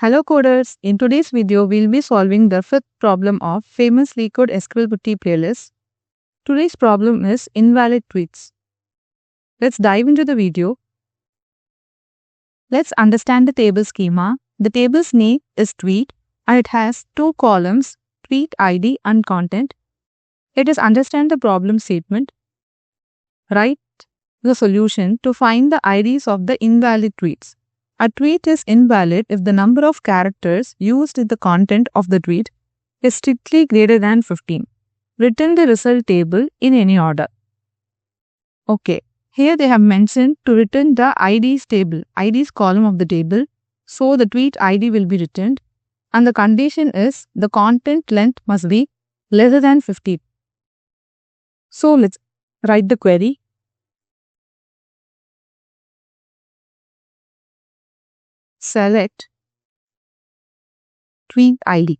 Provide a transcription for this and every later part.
Hello coders, in today's video we'll be solving the fifth problem of famous LeetCode SQL Query playlist. Today's problem is invalid tweets. Let's dive into the video. Let's understand the table schema. The table's name is tweet and it has two columns, tweet ID and content. Let us understand the problem statement. Write the solution to find the IDs of the invalid tweets. A tweet is invalid if the number of characters used in the content of the tweet is strictly greater than 15. Return the result table in any order. Okay, here they have mentioned to return the IDs table, IDs column of the table. So the tweet ID will be returned and the condition is the content length must be lesser than 15. So let's write the query. Select tweet ID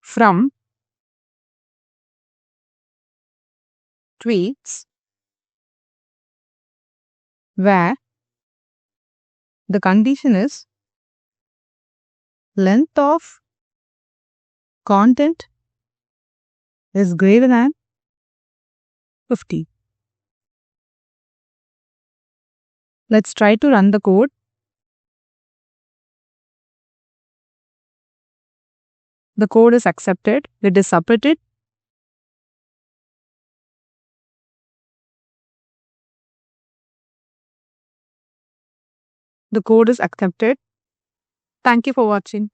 from tweets where the condition is length of content is greater than 50. Let's try to run the code. The code is accepted. It is submitted. The code is accepted. Thank you for watching.